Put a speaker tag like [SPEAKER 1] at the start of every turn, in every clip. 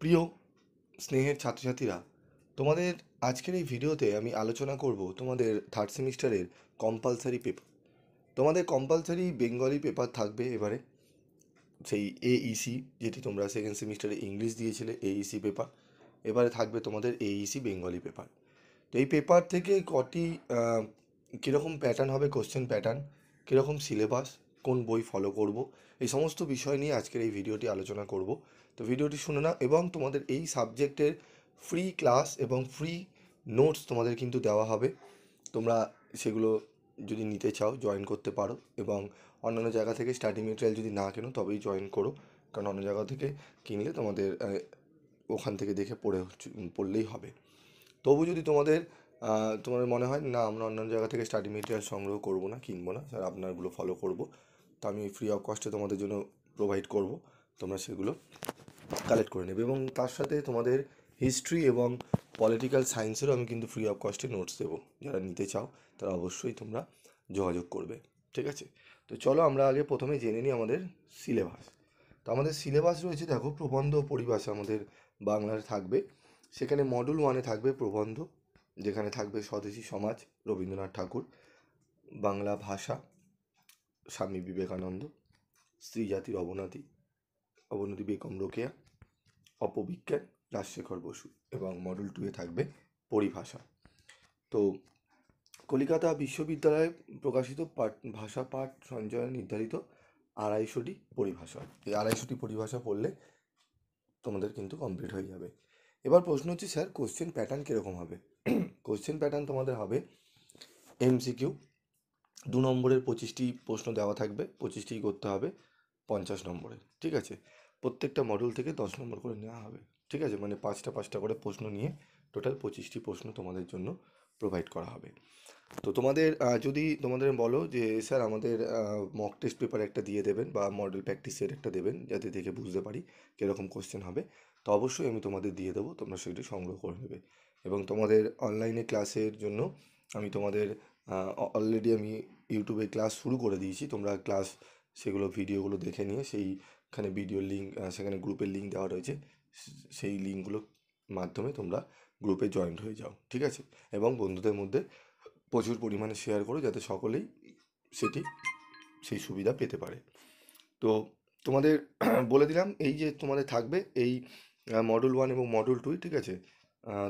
[SPEAKER 1] প্রিয় স্নেহের ছাত্রছাত্রীরা, তোমাদের আজকের এই ভিডিওতে আমি আলোচনা করব তোমাদের থার্ড সেমিস্টারের কম্পালসারি পেপার। তোমাদের কম্পালসারি বেঙ্গলি পেপার থাকবে এবারে, সেই এইসি, যেটি তোমরা সেকেন্ড সেমিস্টারে ইংলিশ দিয়েছিলে এইসি পেপার, এবারে থাকবে তোমাদের এইসি বেঙ্গলি পেপার। তো এই পেপার থেকে কটি কীরকম প্যাটার্ন হবে, কোশ্চেন প্যাটার্ন কীরকম, সিলেবাস, কোন বই ফলো করব, এই সমস্ত বিষয় নিয়ে আজকের এই ভিডিওটি আলোচনা করব। তো ভিডিওটি শুনে নাও, এবং তোমাদের এই সাবজেক্টের ফ্রি ক্লাস এবং ফ্রি নোটস তোমাদের কিন্তু দেওয়া হবে। তোমরা সেগুলো যদি নিতে চাও জয়েন করতে পারো, এবং অন্যান্য জায়গা থেকে স্টাডি মেটেরিয়াল যদি না কেনো তবেই জয়েন করো, কারণ অন্য জায়গা থেকে কিনলে তোমাদের ওখান থেকে দেখে পড়লেই হবে। তবু যদি তোমাদের মনে হয় না আমরা অন্যান্য জায়গা থেকে স্টাডি মেটেরিয়াল সংগ্রহ করবো না, কিনবো না, স্যার আপনারগুলো ফলো করব, তো আমি ফ্রি অফ কস্টে তোমাদের জন্য প্রোভাইড করব, তোমরা সেগুলো কালেক্ট করে নেবে। এবং তার সাথে তোমাদের হিস্ট্রি এবং পলিটিক্যাল সায়েন্সেরও আমি কিন্তু ফ্রি অফ কস্টে নোটস দেবো। যারা নিতে চাও তারা অবশ্যই তোমরা যোগাযোগ করবে, ঠিক আছে? তো চলো আমরা আগে প্রথমে জেনে নিই আমাদের সিলেবাস। তো আমাদের সিলেবাস রয়েছে, দেখো, প্রবন্ধ ও পরিভাষা আমাদের বাংলার থাকবে। সেখানে মডুল 1-এ থাকবে প্রবন্ধ, যেখানে থাকবে স্বদেশী সমাজ, রবীন্দ্রনাথ ঠাকুর, বাংলা ভাষা, স্বামী বিবেকানন্দ, স্ত্রী জাতির অবনতি বেগম রোকেয়া, অপবিজ্ঞান, রাজশেখর বসু। এবং মডেল 2-এ থাকবে পরিভাষা। তো কলিকাতা বিশ্ববিদ্যালয়ে প্রকাশিত ভাষা পাঠ সঞ্চয়ে নির্ধারিত 250টি পরিভাষা। এই 250টি পরিভাষা পড়লে তোমাদের কিন্তু কমপ্লিট হয়ে যাবে। এবার প্রশ্ন হচ্ছে, স্যার কোশ্চেন প্যাটার্ন কীরকম হবে? কোশ্চেন প্যাটার্ন তোমাদের হবে এমসিকিউ, 2 নম্বরের 25টি প্রশ্ন দেওয়া থাকবে, 25টি করতে হবে 50 নম্বরে, ঠিক আছে? প্রত্যেকটা মডেল থেকে 10 নম্বর করে নেওয়া হবে, ঠিক আছে? মানে 5টা করে প্রশ্ন নিয়ে টোটাল 25টি প্রশ্ন তোমাদের জন্য প্রোভাইড করা হবে। তো যদি তোমাদের বলো যে স্যার আমাদের মক টেস্ট পেপার একটা দিয়ে দেবেন বা মডেল প্র্যাকটিস সেট একটা দেবেন, যাতে দেখে বুঝতে পারি কীরকম কোশ্চেন হবে, তো অবশ্যই আমি তোমাদের দিয়ে দেবো, তোমরা সেটি সংগ্রহ করে নেবে। এবং তোমাদের অনলাইনে ক্লাসের জন্য আমি তোমাদের অলরেডি আমি ইউটিউবে ক্লাস শুরু করে দিয়েছি। তোমরা ক্লাস সেগুলো ভিডিওগুলো দেখে নিয়ে সেইখানে ভিডিওর লিঙ্ক, সেখানে গ্রুপের লিঙ্ক দেওয়া রয়েছে, সেই লিঙ্কগুলোর মাধ্যমে তোমরা গ্রুপে জয়েন্ট হয়ে যাও, ঠিক আছে? এবং বন্ধুদের মধ্যে প্রচুর পরিমাণে শেয়ার করো, যাতে সকলেই সেই সুবিধা পেতে পারে। তো তোমাদের বলে দিলাম, এই যে তোমাদের থাকবে এই মডেল 1 এবং মডেল 2, ঠিক আছে?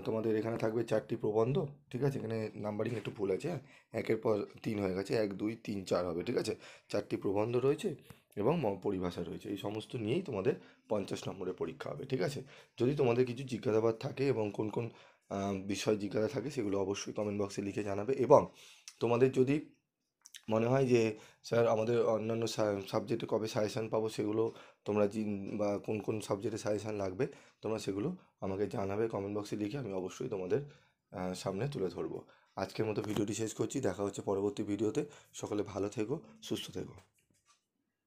[SPEAKER 1] তোমাদের এখানে থাকবে 4টি প্রবন্ধ, ঠিক আছে? এখানে নাম্বারিং একটু ভুল আছে, হ্যাঁ, 1-এর পর 3 হয়ে গেছে, 1 2 3 4 হবে, ঠিক আছে? 4টি প্রবন্ধ রয়েছে এবং পরিভাষা রয়েছে, এই সমস্ত নিয়েই তোমাদের 50 নম্বরের পরীক্ষা হবে, ঠিক আছে? যদি তোমাদের কিছু জিজ্ঞাসাবাদ থাকে এবং কোন কোন বিষয় জিজ্ঞাসা থাকে, সেগুলো অবশ্যই কমেন্ট বক্সে লিখে জানাবে। এবং তোমাদের যদি মনে হয় যে স্যার আমাদের অন্যান্য সাবজেক্টে কবে সাজেশান পাবো, সেগুলো তোমরা বা কোন কোন সাবজেক্টে সাজেশান লাগবে, তোমরা সেগুলো আমাকে জানাবে কমেন্ট বক্সে লিখে, আমি অবশ্যই তোমাদের সামনে তুলে ধরবো। আজকের মতো ভিডিওটি শেষ করছি, দেখা হচ্ছে পরবর্তী ভিডিওতে। সকলে ভালো থেকো, সুস্থ থেকো।